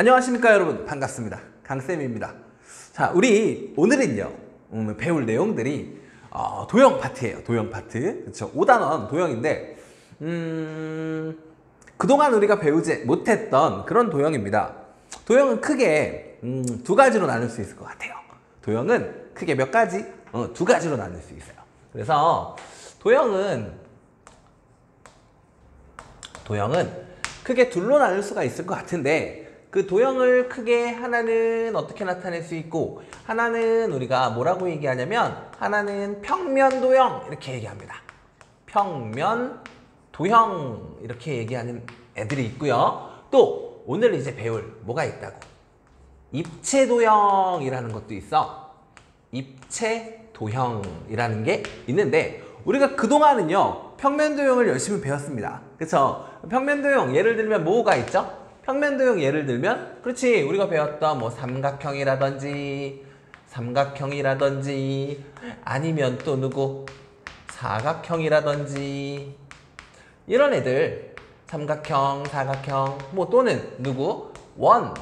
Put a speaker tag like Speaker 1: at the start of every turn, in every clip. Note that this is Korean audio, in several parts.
Speaker 1: 안녕하십니까 여러분, 반갑습니다. 강쌤입니다. 자, 우리 오늘은요 배울 내용들이 도형 파트예요. 도형 파트. 그렇죠? 5단원 도형인데 그동안 우리가 배우지 못했던 그런 도형입니다. 도형은 크게 두 가지로 나눌 수 있을 것 같아요. 도형은 크게 몇 가지? 두 가지로 나눌 수 있어요. 그래서 도형은 크게 둘로 나눌 수가 있을 것 같은데, 그 도형을 크게 하나는 어떻게 나타낼 수 있고, 하나는 우리가 뭐라고 얘기하냐면, 하나는 평면 도형 이렇게 얘기합니다. 평면 도형 이렇게 얘기하는 애들이 있고요. 또 오늘 이제 배울 뭐가 있다고? 입체 도형이라는 것도 있어. 입체 도형이라는 게 있는데, 우리가 그동안은요 평면 도형을 열심히 배웠습니다. 그쵸? 평면 도형 예를 들면 뭐가 있죠? 평면 도형 예를 들면, 그렇지, 우리가 배웠던 뭐 삼각형이라든지 아니면 또 누구 사각형이라든지 이런 애들, 삼각형, 사각형, 뭐 또는 누구 원,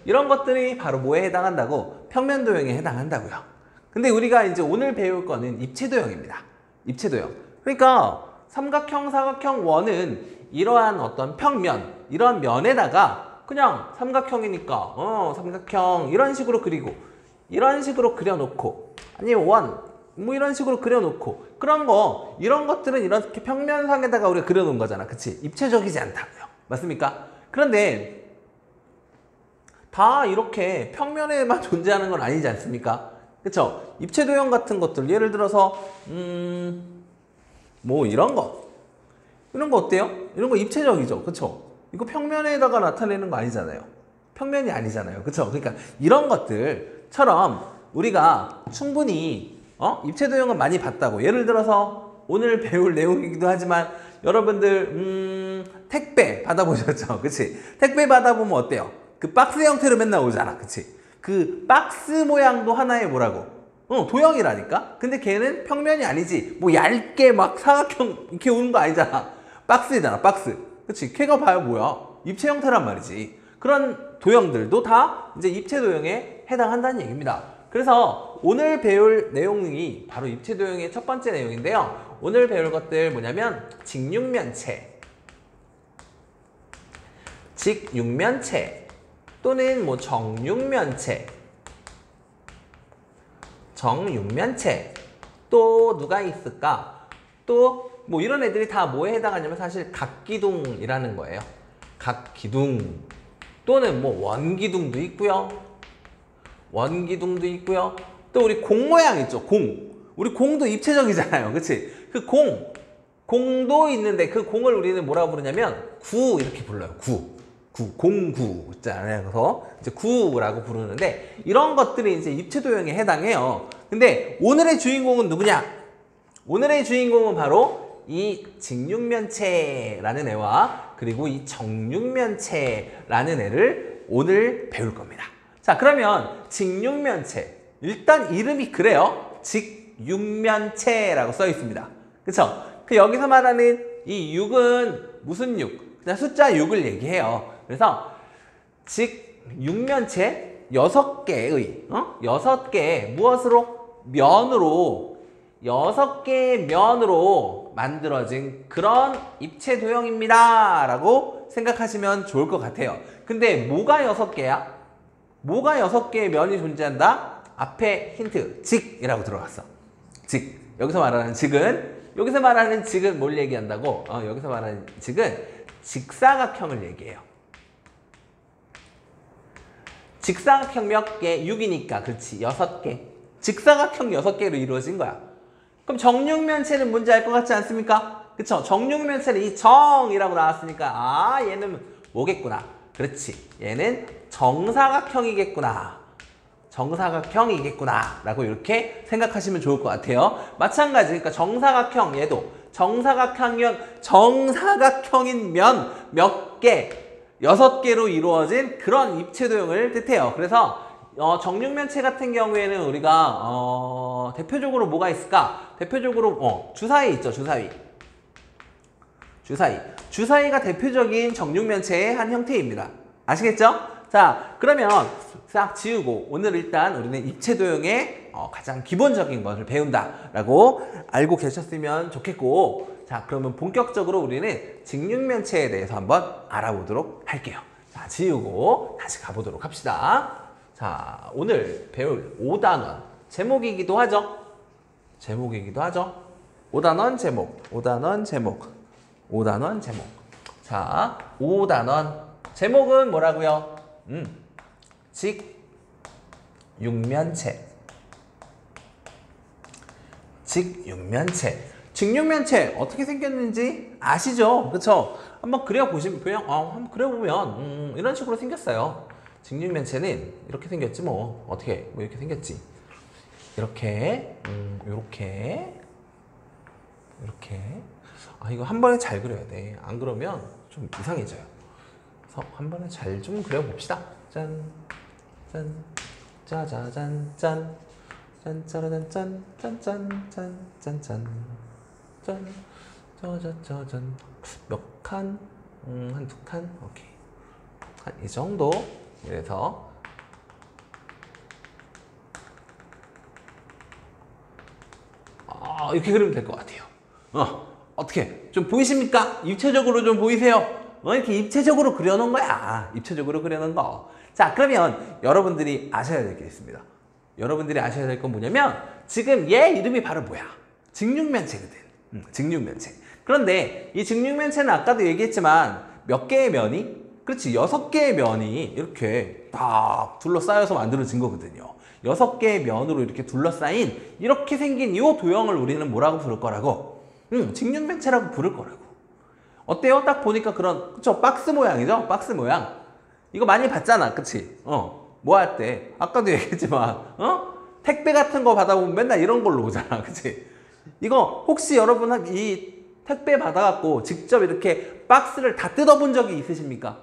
Speaker 1: 이런 것들이 바로 뭐에 해당한다고? 평면 도형에 해당한다고요. 근데 우리가 이제 오늘 배울 거는 입체 도형입니다. 입체 도형. 그러니까 삼각형, 사각형, 원은 이러한 어떤 평면, 이런 면에다가 그냥 삼각형이니까 삼각형 이런 식으로 그리고, 이런 식으로 그려놓고, 아니면 원, 뭐 이런 식으로 그려놓고, 이런 것들은 이렇게 평면상에다가 우리가 그려놓은 거잖아. 그치? 입체적이지 않다고요. 맞습니까? 그런데 다 이렇게 평면에만 존재하는 건 아니지 않습니까? 그쵸? 입체 도형 같은 것들, 예를 들어서 뭐 이런 거 어때요? 이런 거 입체적이죠. 그쵸? 이거 평면에다가 나타내는 거 아니잖아요. 평면이 아니잖아요. 그쵸? 그러니까 이런 것들처럼 우리가 충분히 입체 도형은 많이 봤다고. 예를 들어서 오늘 배울 내용이기도 하지만, 여러분들 택배 받아보셨죠? 그치? 택배 받아보면 어때요? 그 박스 형태로 맨날 오잖아. 그치? 그 박스 모양도 하나의 뭐라고? 도형이라니까? 근데 걔는 평면이 아니지. 뭐 얇게 막 사각형 이렇게 오는 거 아니잖아. 박스이잖아, 박스. 그치? 걔가 봐요, 뭐야? 입체 형태란 말이지. 그런 도형들도 다 이제 입체 도형에 해당한다는 얘기입니다. 그래서 오늘 배울 내용이 바로 입체 도형의 첫 번째 내용인데요. 오늘 배울 것들 뭐냐면, 직육면체, 또는 뭐 정육면체, 또 누가 있을까? 또 뭐 이런 애들이 다 뭐에 해당하냐면 사실 각기둥이라는 거예요. 각기둥, 또는 뭐 원기둥도 있고요. 또 우리 공 모양 있죠. 우리 공도 입체적이잖아요. 그치? 그 공도 있는데, 그 공을 우리는 뭐라고 부르냐면 구 이렇게 불러요. 공구 있잖아요. 그래서 이제 구라고 부르는데, 이런 것들이 이제 입체 도형에 해당해요. 근데 오늘의 주인공은 누구냐? 오늘의 주인공은 바로 이 직육면체라는 애와, 그리고 이 정육면체라는 애를 오늘 배울 겁니다. 자, 그러면 직육면체, 일단 이름이 그래요. 직육면체라고 써 있습니다. 그쵸? 그 여기서 말하는 이 6은 무슨 6? 그냥 숫자 6을 얘기해요. 그래서 직육면체 6개의 6개의 무엇으로? 면으로, 6개의 면으로 만들어진 그런 입체 도형입니다 라고 생각하시면 좋을 것 같아요. 근데 뭐가 6개야? 뭐가 6개의 면이 존재한다? 앞에 힌트, 직이라고 들어갔어. 여기서 말하는 직은 뭘 얘기한다고? 여기서 말하는 직은 직사각형을 얘기해요. 직사각형 몇 개? 6이니까, 그렇지, 6개. 직사각형 6개로 이루어진 거야. 그럼 정육면체는 뭔지 알 것 같지 않습니까? 그쵸? 정육면체는 이 정이라고 나왔으니까, 얘는 뭐겠구나. 그렇지, 얘는 정사각형이겠구나 라고 이렇게 생각하시면 좋을 것 같아요. 마찬가지, 그러니까 정사각형, 얘도 정사각형인 면 몇 개, 6개로 이루어진 그런 입체 도형을 뜻해요. 그래서 정육면체 같은 경우에는 우리가 대표적으로 뭐가 있을까? 대표적으로 주사위 있죠, 주사위. 주사위. 주사위가 대표적인 정육면체의 한 형태입니다. 아시겠죠? 자, 그러면 싹 지우고 오늘 일단 우리는 입체도형의 가장 기본적인 것을 배운다라고 알고 계셨으면 좋겠고, 자, 그러면 본격적으로 우리는 직육면체에 대해서 한번 알아보도록 할게요. 자, 지우고 다시 가보도록 합시다. 자, 오늘 배울 5단원 제목이기도 하죠. 5단원 제목, 5단원 제목, 5단원 제목. 자, 5단원 제목은 뭐라고요? 직육면체. 직육면체. 직육면체 어떻게 생겼는지 아시죠? 그쵸? 한번 그려보시면, 한번 그려보면, 이런 식으로 생겼어요. 직육면체는 이렇게 생겼지 뭐. 어떻게, 뭐 이렇게 생겼지. 이렇게, 이렇게. 아, 이거 한 번에 잘 그려야 돼. 안 그러면 좀 이상해져요. 그래서 한 번에 잘 좀 그려봅시다. 짠, 짠, 짜자잔, 짠, 짠, 짜라잔, 짠, 짠, 짠, 짠, 짠, 짠, 짠, 짜자자잔. 몇 칸? 한 2칸? 오케이. 한 이 정도. 그래서 이렇게 그리면 될 것 같아요. 어떻게? 좀 보이십니까? 입체적으로 좀 보이세요? 이렇게 입체적으로 그려놓은 거야. 입체적으로 그려놓은 거. 자, 그러면 여러분들이 아셔야 될 게 있습니다. 여러분들이 아셔야 될 건 뭐냐면, 지금 얘 이름이 바로 뭐야? 직육면체거든. 직육면체. 그런데 이 직육면체는 아까도 얘기했지만 몇 개의 면이? 그렇지, 6개의 면이 이렇게 딱 둘러싸여서 만들어진 거거든요. 6개의 면으로 이렇게 둘러싸인 이렇게 생긴 이 도형을 우리는 뭐라고 부를 거라고? 직육면체라고 부를 거라고. 어때요? 딱 보니까 그런, 그쵸? 박스 모양이죠? 박스 모양. 이거 많이 봤잖아. 그치? 뭐 할 때. 아까도 얘기했지만, 택배 같은 거 받아보면 맨날 이런 걸로 오잖아. 그치? 이거 혹시 여러분 이 택배 받아갖고 직접 이렇게 박스를 다 뜯어본 적이 있으십니까?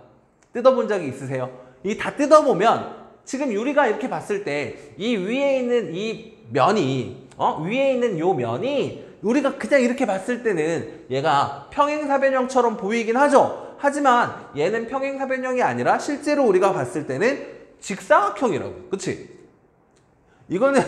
Speaker 1: 뜯어본 적이 있으세요? 이 다 뜯어보면 지금 우리가 이렇게 봤을 때 이 위에 있는 이 면이, 위에 있는 요 면이 우리가 그냥 이렇게 봤을 때는 얘가 평행사변형처럼 보이긴 하죠. 하지만 얘는 평행사변형이 아니라 실제로 우리가 봤을 때는 직사각형이라고. 그치? 이거는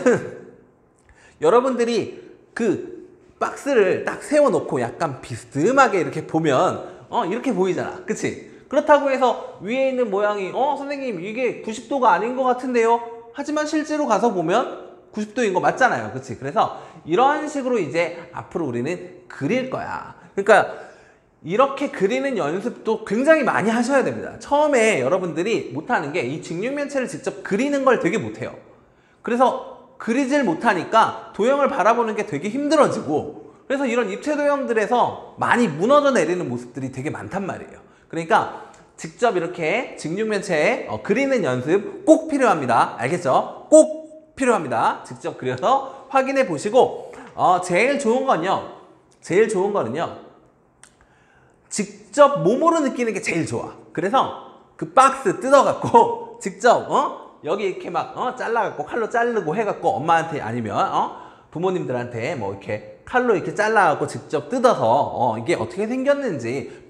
Speaker 1: 여러분들이 그 박스를 딱 세워놓고 약간 비스듬하게 이렇게 보면 이렇게 보이잖아. 그치? 그렇다고 해서 위에 있는 모양이 선생님 이게 90도가 아닌 것 같은데요? 하지만 실제로 가서 보면 90도인 거 맞잖아요. 그치? 그래서 이런 식으로 이제 앞으로 우리는 그릴 거야. 그러니까 이렇게 그리는 연습도 굉장히 많이 하셔야 됩니다. 처음에 여러분들이 못하는 게 이 직육면체를 직접 그리는 걸 되게 못해요. 그래서 그리질 못하니까 도형을 바라보는 게 되게 힘들어지고, 그래서 이런 입체도형들에서 많이 무너져 내리는 모습들이 되게 많단 말이에요. 그러니까 직접 이렇게 직육면체 그리는 연습 꼭 필요합니다. 알겠죠? 꼭 필요합니다. 직접 그려서 확인해 보시고, 제일 좋은 거는요, 직접 몸으로 느끼는 게 제일 좋아. 그래서 그 박스 뜯어갖고 직접 여기 이렇게 막 잘라갖고 칼로 자르고 해갖고 엄마한테 아니면 부모님들한테 뭐 이렇게 칼로 이렇게 잘라갖고 직접 뜯어서 이게 어떻게 생겼는지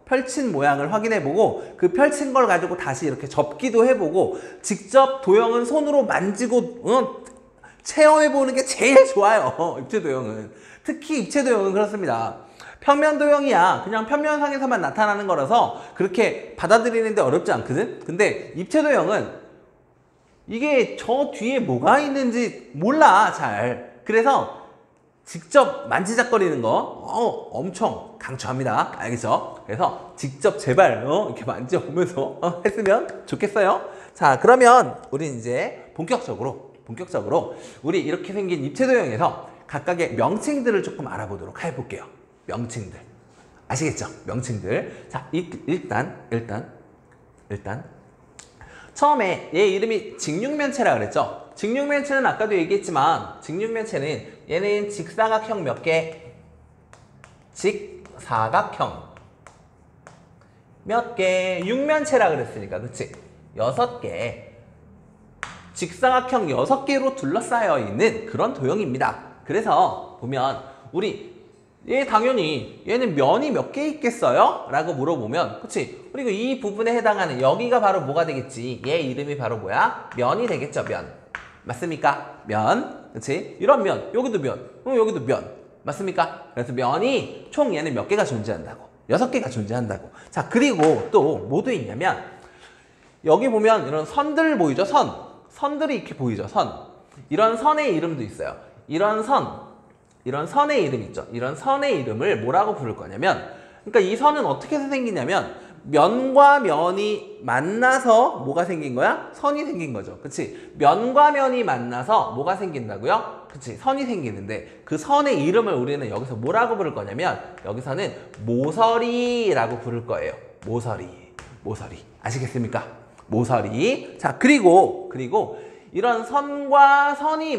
Speaker 1: 펼친 모양을 확인해보고, 그 펼친 걸 가지고 다시 이렇게 접기도 해보고, 직접 도형은 손으로 만지고 체험해보는 게 제일 좋아요. 입체도형은. 특히 입체도형은 그렇습니다. 평면도형이야 그냥 평면상에서만 나타나는 거라서 그렇게 받아들이는데 어렵지 않거든. 근데 입체도형은 이게 저 뒤에 뭐가 있는지 몰라 잘. 그래서 직접 만지작거리는 거 엄청 강추합니다. 알겠죠? 그래서 직접 제발 이렇게 만져보면서 했으면 좋겠어요. 자, 그러면 우리 이제 본격적으로 우리 이렇게 생긴 입체도형에서 각각의 명칭들을 조금 알아보도록 해볼게요. 명칭들 아시겠죠? 명칭들. 자, 일단 처음에 얘 이름이 직육면체라 그랬죠? 직육면체는 아까도 얘기했지만 직육면체는 얘는 직사각형 몇 개? 직사각형 몇 개? 육면체라 그랬으니까 그치? 6개. 직사각형 6개로 둘러싸여 있는 그런 도형입니다. 그래서 보면 우리 얘 당연히 얘는 면이 몇 개 있겠어요? 라고 물어보면 그치? 그리고 이 부분에 해당하는 여기가 바로 뭐가 되겠지? 얘 이름이 바로 뭐야? 면이 되겠죠, 면. 맞습니까? 면. 그치? 이런 면, 여기도 면, 여기도 면. 맞습니까? 그래서 면이 총 얘는 몇 개가 존재한다고? 6개가 존재한다고. 자, 그리고 또 뭐도 있냐면 여기 보면 이런 선들 보이죠? 선들이 이렇게 보이죠? 선. 이런 선의 이름도 있어요. 이런 선의 이름 있죠? 이런 선의 이름을 뭐라고 부를 거냐면, 그러니까 이 선은 어떻게 해서 생기냐면 면과 면이 만나서 뭐가 생긴 거야? 선이 생긴 거죠. 그치? 면과 면이 만나서 뭐가 생긴다고요? 그치? 선이 생기는데 그 선의 이름을 우리는 여기서 뭐라고 부를 거냐면 여기서는 모서리라고 부를 거예요. 모서리. 아시겠습니까? 모서리. 자, 그리고 이런 선과 선이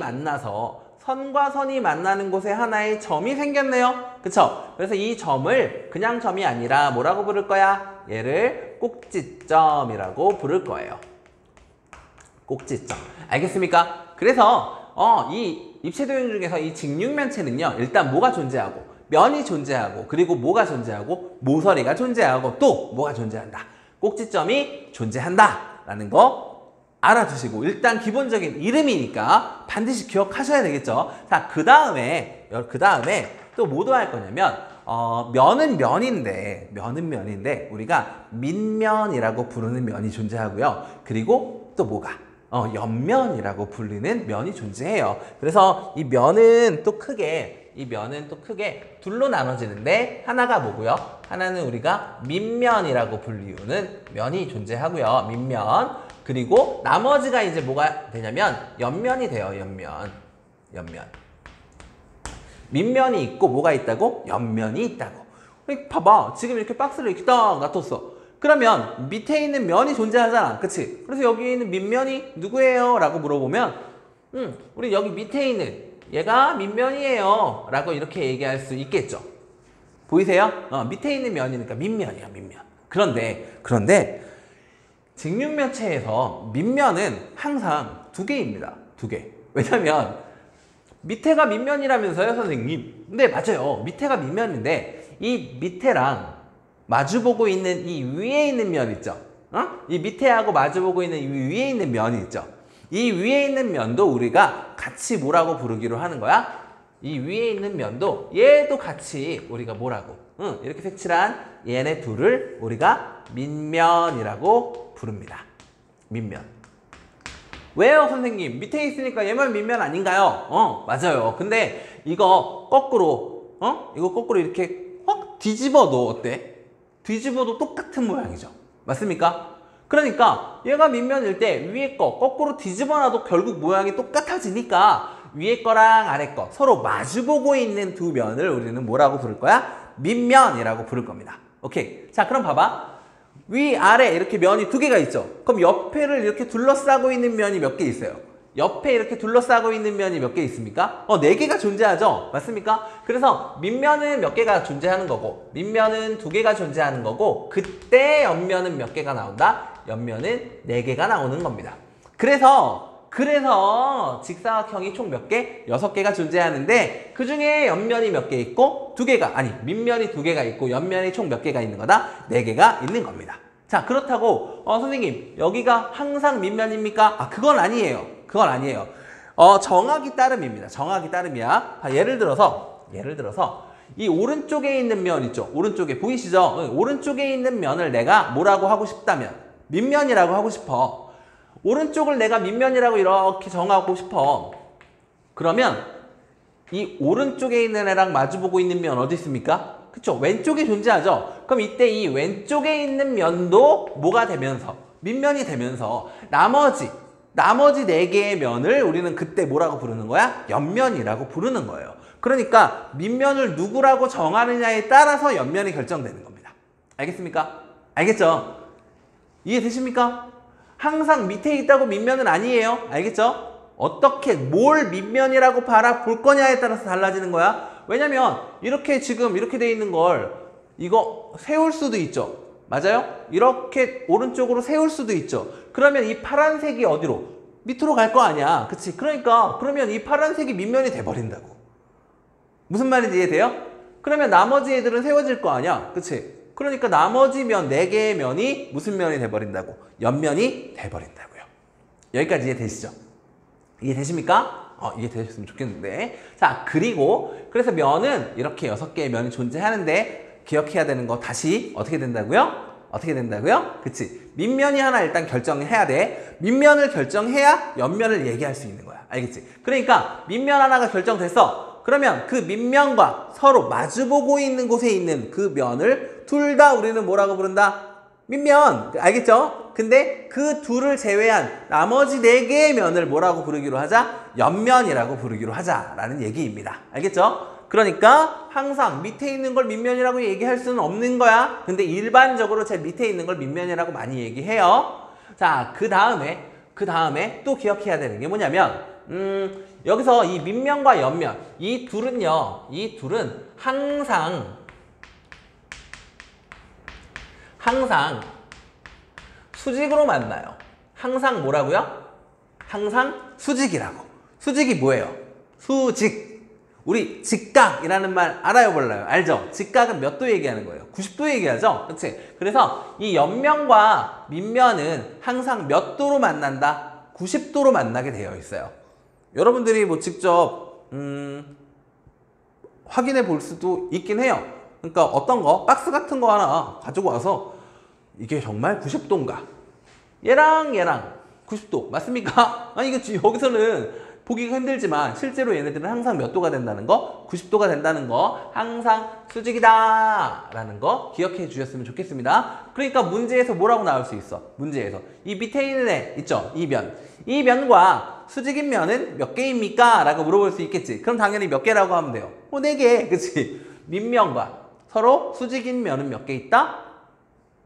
Speaker 1: 만나는 곳에 하나의 점이 생겼네요. 그쵸? 그래서 이 점을 그냥 점이 아니라 뭐라고 부를 거야? 얘를 꼭지점이라고 부를 거예요. 꼭지점. 알겠습니까? 그래서 이 입체도형 중에서 이 직육면체는요. 일단 뭐가 존재하고 면이 존재하고 그리고 뭐가 존재하고 모서리가 존재하고 또 뭐가 존재한다. 꼭지점이 존재한다 라는 거 알아두시고 일단 기본적인 이름이니까 반드시 기억하셔야 되겠죠. 자, 그 다음에 또 뭐 더할 거냐면 면은 면인데 우리가 민면이라고 부르는 면이 존재하고요. 그리고 또 뭐가 옆면이라고 불리는 면이 존재해요. 그래서 이 면은 또 크게 둘로 나눠지는데 하나가 뭐고요? 하나는 우리가 민면이라고 불리우는 면이 존재하고요. 민면. 그리고 나머지가 이제 뭐가 되냐면 옆면이 돼요. 옆면. 민면이 있고 뭐가 있다고? 옆면이 있다고. 봐봐. 지금 이렇게 박스를 이렇게 딱 놔뒀어. 그러면 밑에 있는 면이 존재하잖아. 그치? 그래서 여기 있는 민면이 누구예요? 라고 물어보면 우리 여기 밑에 있는 얘가 민면이에요. 라고 이렇게 얘기할 수 있겠죠. 보이세요? 밑에 있는 면이니까 민면이야, 민면. 그런데 직육면체에서 민면은 항상 2개입니다. 2개. 왜냐면 밑에가 민면이라면서요, 선생님. 네, 맞아요. 밑에가 민면인데 이 밑에랑 마주보고 있는 이 위에 있는 면 있죠? 이 밑에하고 마주보고 있는 이 위에 있는 면이 있죠? 이 위에 있는 면도 우리가 같이 뭐라고 부르기로 하는 거야? 이 위에 있는 면도 얘도 같이 우리가 뭐라고? 이렇게 색칠한 얘네 둘을 우리가 민면이라고 부릅니다. 민면. 왜요, 선생님? 밑에 있으니까 얘만 민면 아닌가요? 맞아요. 근데 이거 거꾸로 이렇게 확 뒤집어도 어때? 뒤집어도 똑같은 모양이죠. 맞습니까? 그러니까 얘가 민면일 때 위에 거 거꾸로 뒤집어놔도 결국 모양이 똑같아지니까 위에 거랑 아래 거 서로 마주보고 있는 두 면을 우리는 뭐라고 부를 거야? 민면이라고 부를 겁니다. 오케이. 자, 그럼 봐봐. 위, 아래 이렇게 면이 2개가 있죠. 그럼 옆에를 이렇게 둘러싸고 있는 면이 몇 개 있어요? 옆에 이렇게 둘러싸고 있는 면이 몇 개 있습니까? 4개가 존재하죠. 맞습니까? 그래서 밑면은 몇 개가 존재하는 거고 밑면은 2개가 존재하는 거고 그때 옆면은 몇 개가 나온다? 옆면은 4개가 나오는 겁니다. 그래서 직사각형이 총 몇 개? 6개가 존재하는데 그 중에 옆면이 몇 개 있고 밑면이 2개가 있고 옆면이 총 몇 개가 있는 거다? 4개가 있는 겁니다. 자, 그렇다고 선생님 여기가 항상 밑면입니까? 그건 아니에요. 정하기 따름입니다. 정하기 따름이야. 예를 들어서 이 오른쪽에 있는 면 있죠? 오른쪽에 보이시죠? 오른쪽에 있는 면을 내가 뭐라고 하고 싶다면 밑면이라고 하고 싶어. 오른쪽을 내가 밑면이라고 이렇게 정하고 싶어. 그러면 이 오른쪽에 있는 애랑 마주보고 있는 면 어디 있습니까? 그쵸? 왼쪽에 존재하죠? 그럼 이때 이 왼쪽에 있는 면도 뭐가 되면서 밑면이 되면서 나머지 4개의 면을 우리는 그때 뭐라고 부르는 거야? 옆면이라고 부르는 거예요. 그러니까 밑면을 누구라고 정하느냐에 따라서 옆면이 결정되는 겁니다. 알겠습니까? 알겠죠? 이해되십니까? 항상 밑에 있다고 밑면은 아니에요. 알겠죠? 어떻게 뭘 밑면이라고 바라볼 거냐에 따라서 달라지는 거야. 왜냐면 이렇게 지금 이렇게 돼 있는 걸 이거 세울 수도 있죠. 맞아요? 이렇게 오른쪽으로 세울 수도 있죠. 그러면 이 파란색이 어디로? 밑으로 갈 거 아니야. 그치? 그러면 이 파란색이 밑면이 돼버린다고. 무슨 말인지 이해돼요? 그러면 나머지 애들은 세워질 거 아니야. 그치? 그러니까 나머지 면, 4개의 면이 무슨 면이 돼버린다고? 옆면이 돼버린다고요. 여기까지 이해되시죠? 이해되십니까? 이해되셨으면 좋겠는데. 자, 그리고 그래서 면은 이렇게 6개의 면이 존재하는데 기억해야 되는 거 다시 어떻게 된다고요? 어떻게 된다고요? 그치? 밑면이 하나 일단 결정해야 돼. 밑면을 결정해야 옆면을 얘기할 수 있는 거야. 알겠지? 그러니까 밑면 하나가 결정됐어. 그러면 그 밑면과 서로 마주보고 있는 곳에 있는 그 면을 둘 다 우리는 뭐라고 부른다? 밑면. 알겠죠? 근데 그 둘을 제외한 나머지 4개의 면을 뭐라고 부르기로 하자? 옆면이라고 부르기로 하자라는 얘기입니다. 알겠죠? 그러니까 항상 밑에 있는 걸 밑면이라고 얘기할 수는 없는 거야. 근데 일반적으로 제일 밑에 있는 걸 밑면이라고 많이 얘기해요. 자, 그 다음에 또 기억해야 되는 게 뭐냐면 여기서 이 밑면과 옆면 이 둘은 항상 수직으로 만나요. 항상 뭐라고요? 항상 수직이라고. 수직이 뭐예요? 수직. 우리 직각이라는 말 알아요, 몰라요? 알죠? 직각은 몇 도 얘기하는 거예요? 90도 얘기하죠? 그치? 그래서 이 옆면과 밑면은 항상 몇 도로 만난다? 90도로 만나게 되어 있어요. 여러분들이 뭐 직접 확인해 볼 수도 있긴 해요. 그러니까 어떤 거, 박스 같은 거 하나 가지고 와서 이게 정말 90도인가? 얘랑 90도 맞습니까? 아니 이거 여기서는 보기가 힘들지만 실제로 얘네들은 항상 몇 도가 된다는 거? 90도가 된다는 거, 항상 수직이다 라는 거 기억해 주셨으면 좋겠습니다. 그러니까 문제에서 뭐라고 나올 수 있어? 문제에서 이 밑에 있는 애 있죠? 이 면과 수직인 면은 몇 개입니까? 라고 물어볼 수 있겠지. 그럼 당연히 몇 개라고 하면 돼요. 4개, 그치? 밑면과 서로 수직인 면은 몇 개 있다?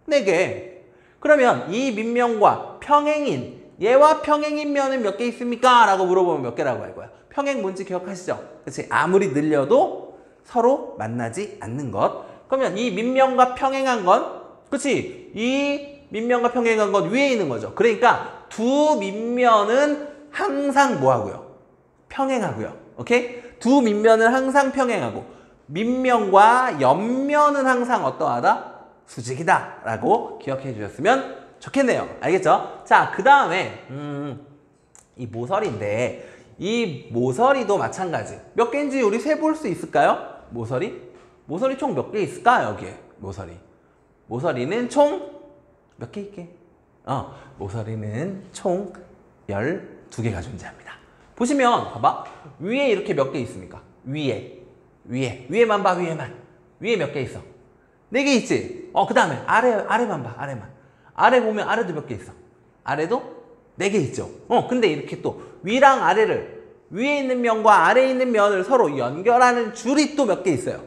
Speaker 1: 4개. 그러면 이 밑면과 평행인 얘와 평행인 면은 몇 개 있습니까? 라고 물어보면 몇 개라고 할 거야? 평행 뭔지 기억하시죠? 그치? 아무리 늘려도 서로 만나지 않는 것. 그러면 이 밑면과 평행한 건, 그치? 이 밑면과 평행한 건 위에 있는 거죠. 그러니까 두 밑면은 항상 뭐 하고요? 평행하고요. 오케이? 두 밑면은 항상 평행하고 밑면과 옆면은 항상 어떠하다? 수직이다 라고 기억해 주셨으면 좋겠네요. 알겠죠? 자, 그 다음에 이 모서리인데 이 모서리도 마찬가지. 몇 개인지 우리 세볼 수 있을까요? 모서리 총 몇 개 있을까? 여기에 모서리는 총 몇 개 있게? 모서리는 총 12개가 존재합니다. 보시면 봐봐. 위에 이렇게 몇 개 있습니까? 위에만 봐. 위에 몇 개 있어? 4개 있지? 그 다음에 아래만 봐. 아래 보면 아래도 몇 개 있어? 아래도 4개 있죠? 근데 이렇게 또 위랑 아래를 위에 있는 면과 아래에 있는 면을 서로 연결하는 줄이 또 몇 개 있어요?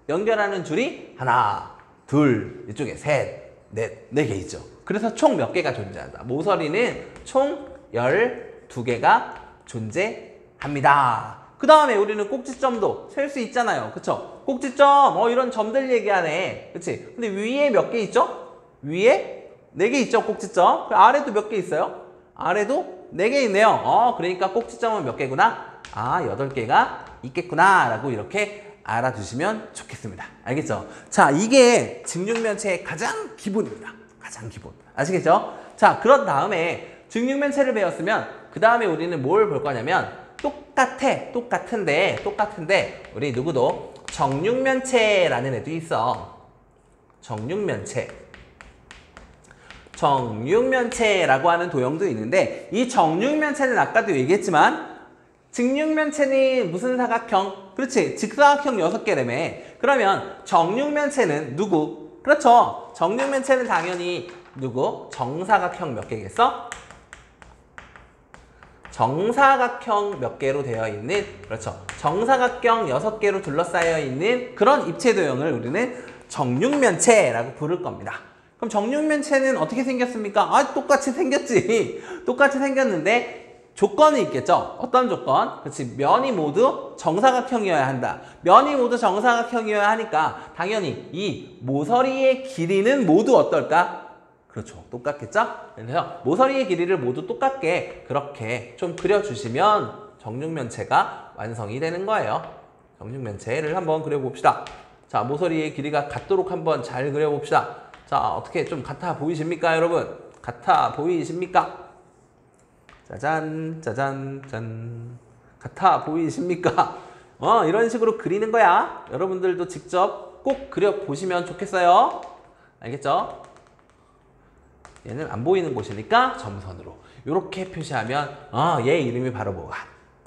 Speaker 1: 연결하는 줄이 하나, 둘, 이쪽에 셋, 넷, 4개 있죠? 그래서 총 몇 개가 존재한다? 모서리는 총 12개가 존재합니다. 그 다음에 우리는 꼭지점도 셀 수 있잖아요. 그쵸? 꼭지점, 이런 점들 얘기하네. 그치? 근데 위에 몇 개 있죠? 위에 4개 있죠, 꼭지점. 아래도 몇 개 있어요? 아래도 4개 있네요. 그러니까 꼭지점은 몇 개구나? 8개가 있겠구나. 라고 이렇게 알아두시면 좋겠습니다. 알겠죠? 자, 이게 직육면체의 가장 기본입니다. 가장 기본. 아시겠죠? 자, 그런 다음에 직육면체를 배웠으면 그 다음에 우리는 뭘 볼 거냐면 똑같은데 우리 누구도 정육면체라는 애도 있어. 정육면체라고 하는 도형도 있는데 이 정육면체는 아까도 얘기했지만 직육면체는 무슨 사각형? 그렇지. 직사각형 6개라며. 그러면 정육면체는 누구? 그렇죠. 정육면체는 당연히 누구? 정사각형 몇 개겠어? 정사각형 몇 개로 되어 있는, 그렇죠. 정사각형 6개로 둘러싸여 있는 그런 입체 도형을 우리는 정육면체라고 부를 겁니다. 그럼 정육면체는 어떻게 생겼습니까? 똑같이 생겼지. 똑같이 생겼는데 조건이 있겠죠. 어떤 조건? 그렇지. 면이 모두 정사각형이어야 한다. 면이 모두 정사각형이어야 하니까 당연히 이 모서리의 길이는 모두 어떨까? 그렇죠. 똑같겠죠? 그래서 모서리의 길이를 모두 똑같게 그렇게 좀 그려주시면 정육면체가 완성이 되는 거예요. 정육면체를 한번 그려봅시다. 자, 모서리의 길이가 같도록 한번 잘 그려봅시다. 자, 어떻게 좀 같아 보이십니까, 여러분? 같아 보이십니까? 짜잔, 짜잔, 짠. 같아 보이십니까? 이런 식으로 그리는 거야. 여러분들도 직접 꼭 그려보시면 좋겠어요. 알겠죠? 얘는 안 보이는 곳이니까 점선으로 이렇게 표시하면 얘 이름이 바로 뭐가?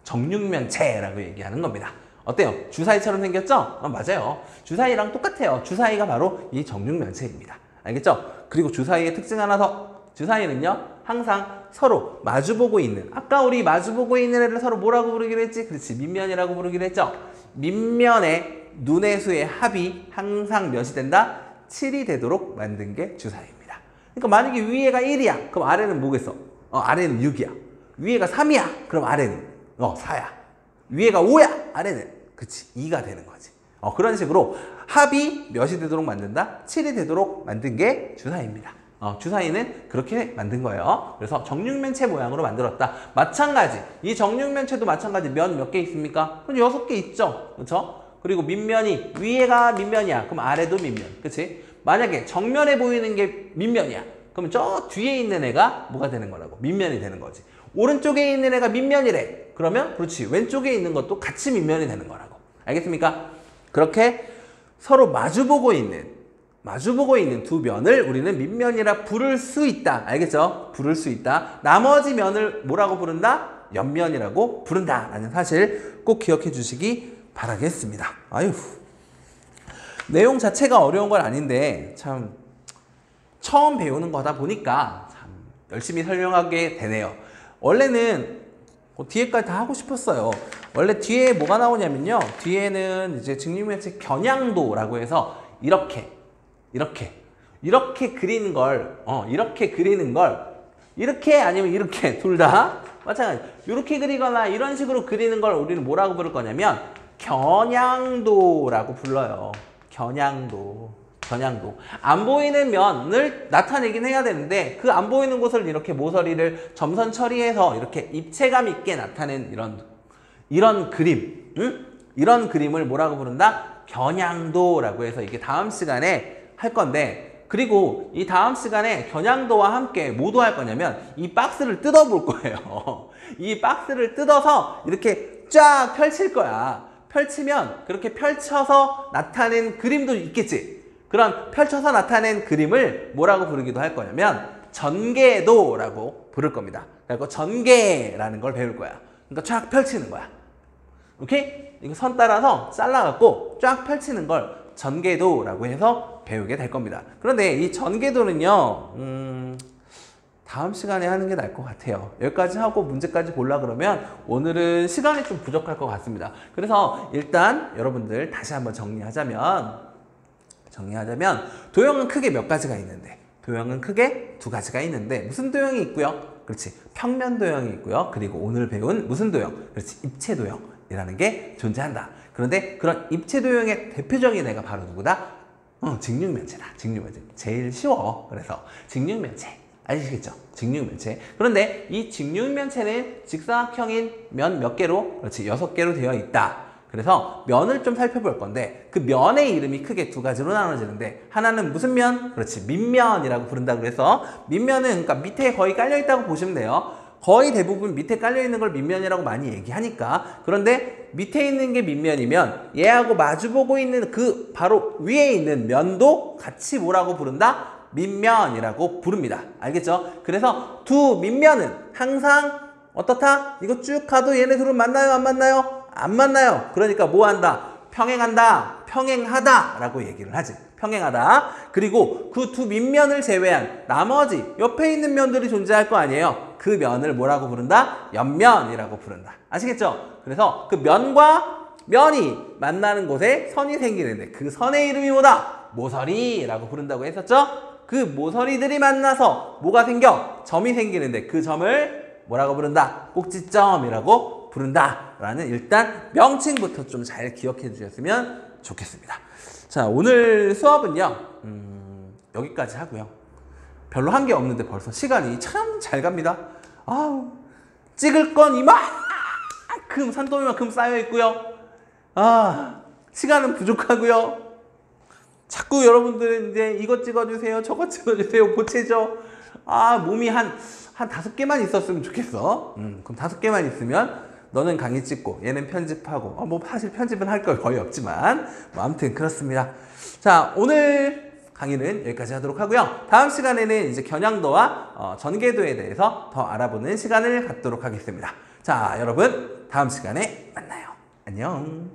Speaker 1: 정육면체라고 얘기하는 겁니다. 어때요? 주사위처럼 생겼죠? 맞아요. 주사위랑 똑같아요. 주사위가 바로 이 정육면체입니다. 알겠죠? 그리고 주사위의 특징 하나 더. 주사위는요, 항상 서로 마주보고 있는, 아까 우리 마주보고 있는 애를 서로 뭐라고 부르기로 했지? 그렇지, 밑면이라고 부르기로 했죠? 밑면의 눈의 수의 합이 항상 몇이 된다? 7이 되도록 만든 게 주사위입니다. 그러니까 만약에 위에가 1이야. 그럼 아래는 뭐겠어? 아래는 6이야. 위에가 3이야. 그럼 아래는 4야. 위에가 5야. 아래는 그치 2가 되는 거지. 그런 식으로 합이 몇이 되도록 만든다? 7이 되도록 만든 게 주사위입니다. 주사위는 그렇게 만든 거예요. 그래서 정육면체 모양으로 만들었다. 마찬가지. 이 정육면체도 마찬가지. 면 몇 개 있습니까? 그럼 6개 있죠. 그렇죠? 그리고 밑면이 위에가 밑면이야. 그럼 아래도 밑면. 그치? 만약에 정면에 보이는 게 밑면이야. 그러면 저 뒤에 있는 애가 뭐가 되는 거라고? 밑면이 되는 거지. 오른쪽에 있는 애가 밑면이래. 그러면 그렇지. 왼쪽에 있는 것도 같이 밑면이 되는 거라고. 알겠습니까? 그렇게 서로 마주보고 있는 두 면을 우리는 밑면이라 부를 수 있다. 알겠죠? 부를 수 있다. 나머지 면을 뭐라고 부른다? 옆면이라고 부른다. 라는 사실 꼭 기억해 주시기 바라겠습니다. 아유, 내용 자체가 어려운 건 아닌데 참 처음 배우는 거다 보니까 참 열심히 설명하게 되네요. 원래는 뒤에까지 다 하고 싶었어요. 원래 뒤에 뭐가 나오냐면요. 뒤에는 이제 직육면체 겨냥도라고 해서 이렇게 그리는 걸, 이렇게 아니면 이렇게 둘 다 마찬가지. 이렇게 그리거나 이런 식으로 그리는 걸 우리는 뭐라고 부를 거냐면 겨냥도라고 불러요. 겨냥도. 안 보이는 면을 나타내긴 해야 되는데 그 안 보이는 곳을 이렇게 모서리를 점선 처리해서 이렇게 입체감 있게 나타낸 이런 그림, 이런 그림을 뭐라고 부른다? 겨냥도라고 해서 이게 다음 시간에 할 건데, 그리고 이 다음 시간에 겨냥도와 함께 뭐도 할 거냐면 이 박스를 뜯어볼 거예요. 이 박스를 뜯어서 이렇게 쫙 펼칠 거야. 펼치면 그렇게 펼쳐서 나타낸 그림도 있겠지. 그런 펼쳐서 나타낸 그림을 뭐라고 부르기도 할 거냐면 전개도라고 부를 겁니다. 그리고 전개라는 걸 배울 거야. 그러니까 쫙 펼치는 거야. 오케이? 이거 선 따라서 잘라갖고 쫙 펼치는 걸 전개도라고 해서 배우게 될 겁니다. 그런데 이 전개도는요, 다음 시간에 하는 게 나을 것 같아요. 여기까지 하고 문제까지 보려고 그러면 오늘은 시간이 좀 부족할 것 같습니다. 그래서 일단 여러분들 다시 한번 정리하자면 도형은 크게 몇 가지가 있는데, 도형은 크게 두 가지가 있는데 무슨 도형이 있고요? 그렇지, 평면 도형이 있고요. 그리고 오늘 배운 무슨 도형? 그렇지, 입체 도형이라는 게 존재한다. 그런데 그런 입체 도형의 대표적인 애가 바로 누구다? 직육면체다. 직육면체. 제일 쉬워. 그래서 직육면체. 아시겠죠? 직육면체. 그런데 이 직육면체는 직사각형인 면 몇 개로? 그렇지, 6개로 되어 있다. 그래서 면을 좀 살펴볼 건데 그 면의 이름이 크게 두 가지로 나눠지는데, 하나는 무슨 면? 그렇지, 밑면이라고 부른다고 해서 밑면은 그러니까 밑에 거의 깔려 있다고 보시면 돼요. 거의 대부분 밑에 깔려 있는 걸 밑면이라고 많이 얘기하니까. 그런데 밑에 있는 게 밑면이면 얘하고 마주보고 있는 그 바로 위에 있는 면도 같이 뭐라고 부른다? 밑면이라고 부릅니다. 알겠죠? 그래서 두 밑면은 항상 어떻다? 이거 쭉 가도 얘네 둘은 만나요? 안 만나요? 안 만나요. 그러니까 뭐 한다? 평행한다. 평행하다 라고 얘기를 하지. 평행하다. 그리고 그 두 밑면을 제외한 나머지 옆에 있는 면들이 존재할 거 아니에요. 그 면을 뭐라고 부른다? 옆면이라고 부른다. 아시겠죠? 그래서 그 면과 면이 만나는 곳에 선이 생기는데 그 선의 이름이 뭐다? 모서리라고 부른다고 했었죠? 그 모서리들이 만나서 뭐가 생겨? 점이 생기는데 그 점을 뭐라고 부른다? 꼭지점이라고 부른다 라는 일단 명칭부터 좀 잘 기억해 주셨으면 좋겠습니다. 자, 오늘 수업은요 여기까지 하고요. 별로 한 게 없는데 벌써 시간이 참 잘 갑니다. 아우, 찍을 건 이만큼 산더미만큼 쌓여 있고요. 시간은 부족하고요. 자꾸 여러분들은 이제 이것 찍어주세요, 저것 찍어주세요, 보채죠. 아, 몸이 한 5개만 있었으면 좋겠어. 그럼 5개만 있으면 너는 강의 찍고 얘는 편집하고 뭐 사실 편집은 할 거 거의 없지만 뭐 아무튼 그렇습니다. 자, 오늘 강의는 여기까지 하도록 하고요. 다음 시간에는 이제 겨냥도와 전개도에 대해서 더 알아보는 시간을 갖도록 하겠습니다. 자, 여러분 다음 시간에 만나요. 안녕.